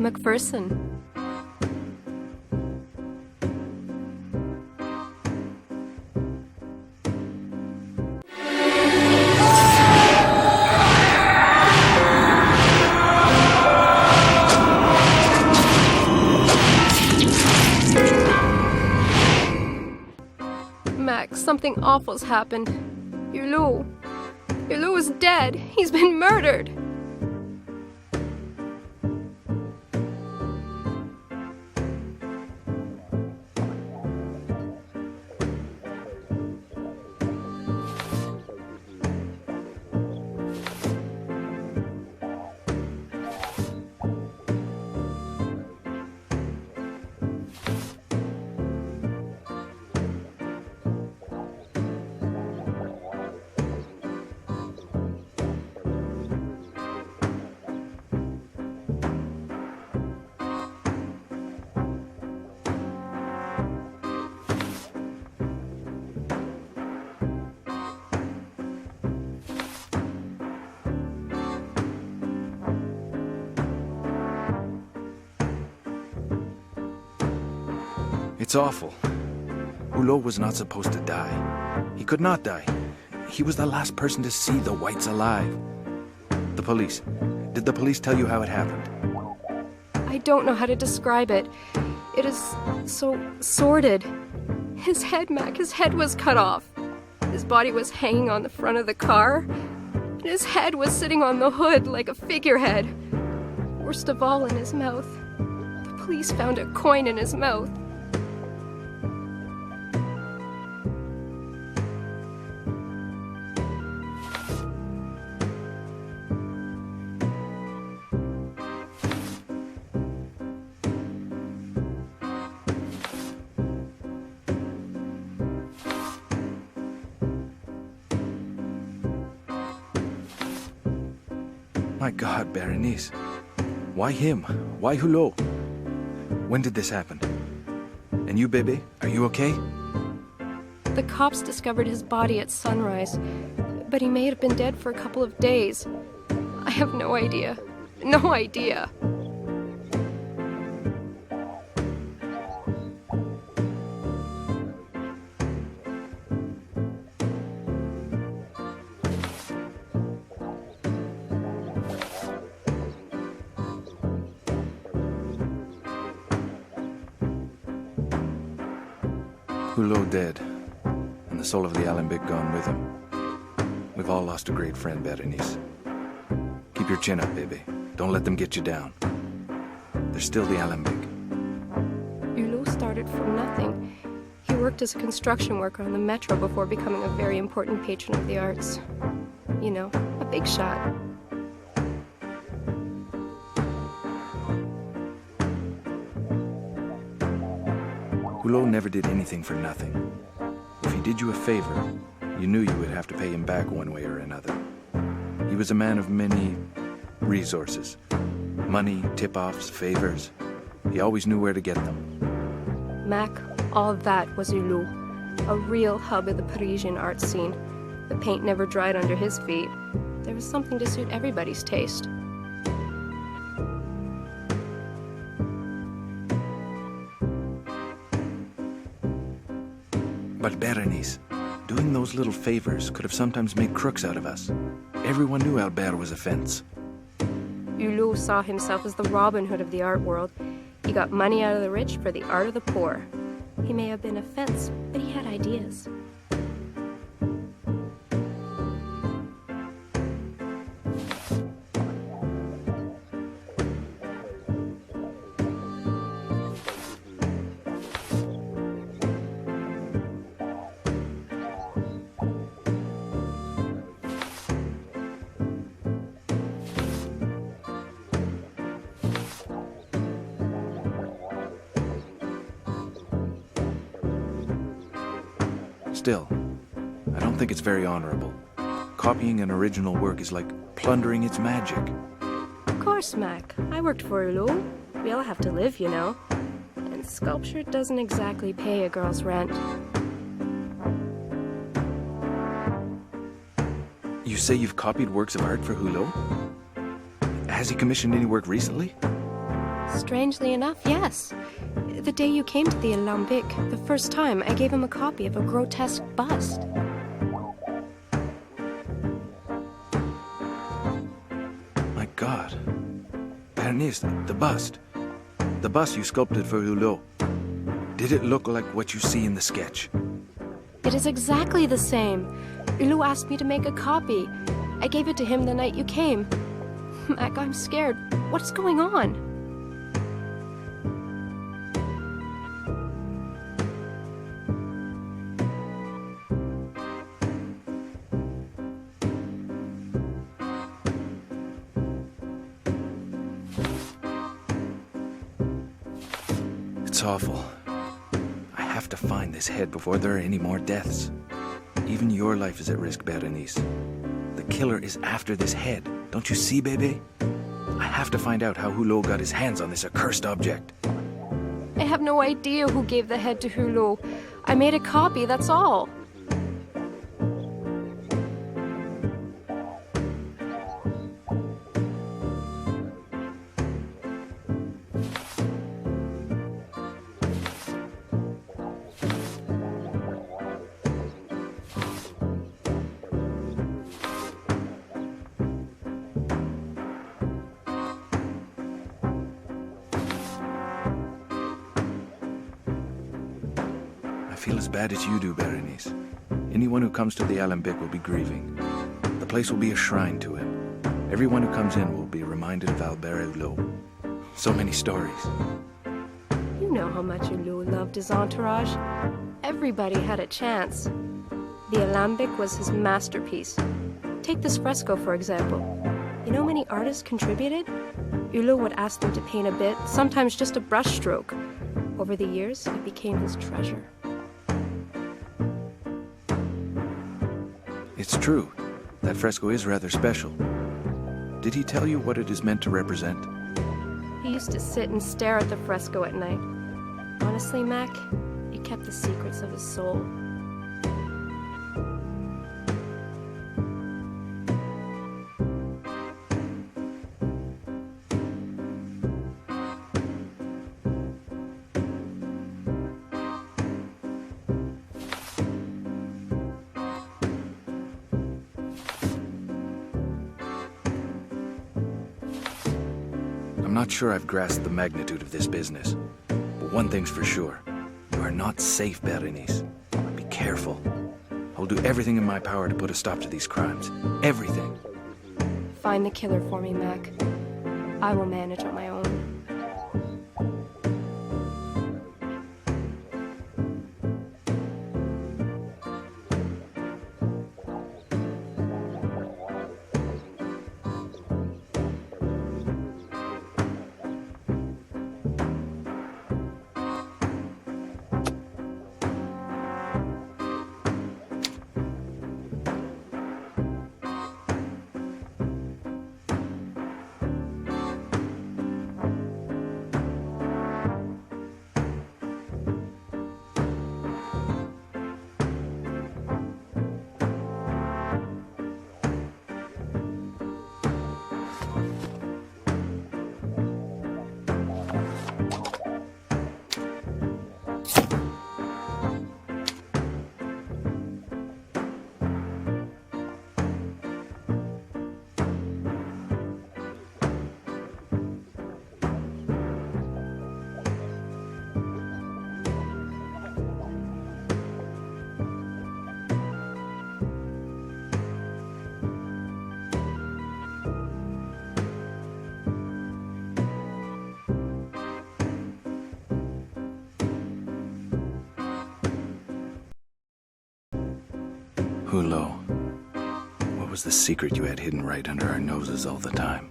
McPherson. Max, something awful's happened. Yulu is dead. He's been murdered. It's awful. Hulot was not supposed to die. He could not die. He was the last person to see the whites alive. The police. Did the police tell you how it happened? I don't know how to describe it. It is so sordid. His head, Mac, his head was cut off. His body was hanging on the front of the car, and his head was sitting on the hood like a figurehead. Worst of all, in his mouth. The police found a coin in his mouth. My God, Berenice. Why him? Why Hulot? When did this happen? And you, baby, are you okay? The cops discovered his body at sunrise, but he may have been dead for a couple of days. I have no idea. No idea. Hulot dead, and the soul of the Alambic gone with him. We've all lost a great friend, Berenice. Keep your chin up, baby. Don't let them get you down. There's still the Alambic. Hulot started from nothing. He worked as a construction worker on the metro before becoming a very important patron of the arts. You know, a big shot. Hulot never did anything for nothing. If he did you a favor, you knew you would have to pay him back one way or another. He was a man of many resources. Money, tip-offs, favors. He always knew where to get them. Mac, all that was Hulot. A real hub of the Parisian art scene. The paint never dried under his feet. There was something to suit everybody's taste. But Berenice, doing those little favors could have sometimes made crooks out of us. Everyone knew Albert was a fence. Hulot saw himself as the Robin Hood of the art world. He got money out of the rich for the art of the poor. He may have been a fence, but he had ideas. Still, I don't think it's very honorable. Copying an original work is like plundering its magic. Of course, Mac. I worked for Hulot. We all have to live, you know. And sculpture doesn't exactly pay a girl's rent. You say you've copied works of art for Hulot? Has he commissioned any work recently? Strangely enough, yes. The day you came to the Alambic, the first time, I gave him a copy of a grotesque bust. My God. Bernice, the bust. The bust you sculpted for Hulot. Did it look like what you see in the sketch? It is exactly the same. Hulot asked me to make a copy. I gave it to him the night you came. Mac, I'm scared. What's going on? It's awful. I have to find this head before there are any more deaths. Even your life is at risk, Berenice. The killer is after this head. Don't you see, baby? I have to find out how Hulot got his hands on this accursed object. I have no idea who gave the head to Hulot. I made a copy, that's all. I feel as bad as you do, Berenice. Anyone who comes to the Alambic will be grieving. The place will be a shrine to him. Everyone who comes in will be reminded of Albert Hulot. So many stories. You know how much Hulot loved his entourage. Everybody had a chance. The Alambic was his masterpiece. Take this fresco, for example. You know how many artists contributed? Hulot would ask them to paint a bit, sometimes just a brushstroke. Over the years, it became his treasure. It's true. That fresco is rather special. Did he tell you what it is meant to represent? He used to sit and stare at the fresco at night. Honestly, Mac, it kept the secrets of his soul. I'm not sure I've grasped the magnitude of this business. But one thing's for sure. You are not safe, Berenice. Be careful. I'll do everything in my power to put a stop to these crimes. Everything. Find the killer for me, Mac. I will manage on my own. Hulot. What was the secret you had hidden right under our noses all the time?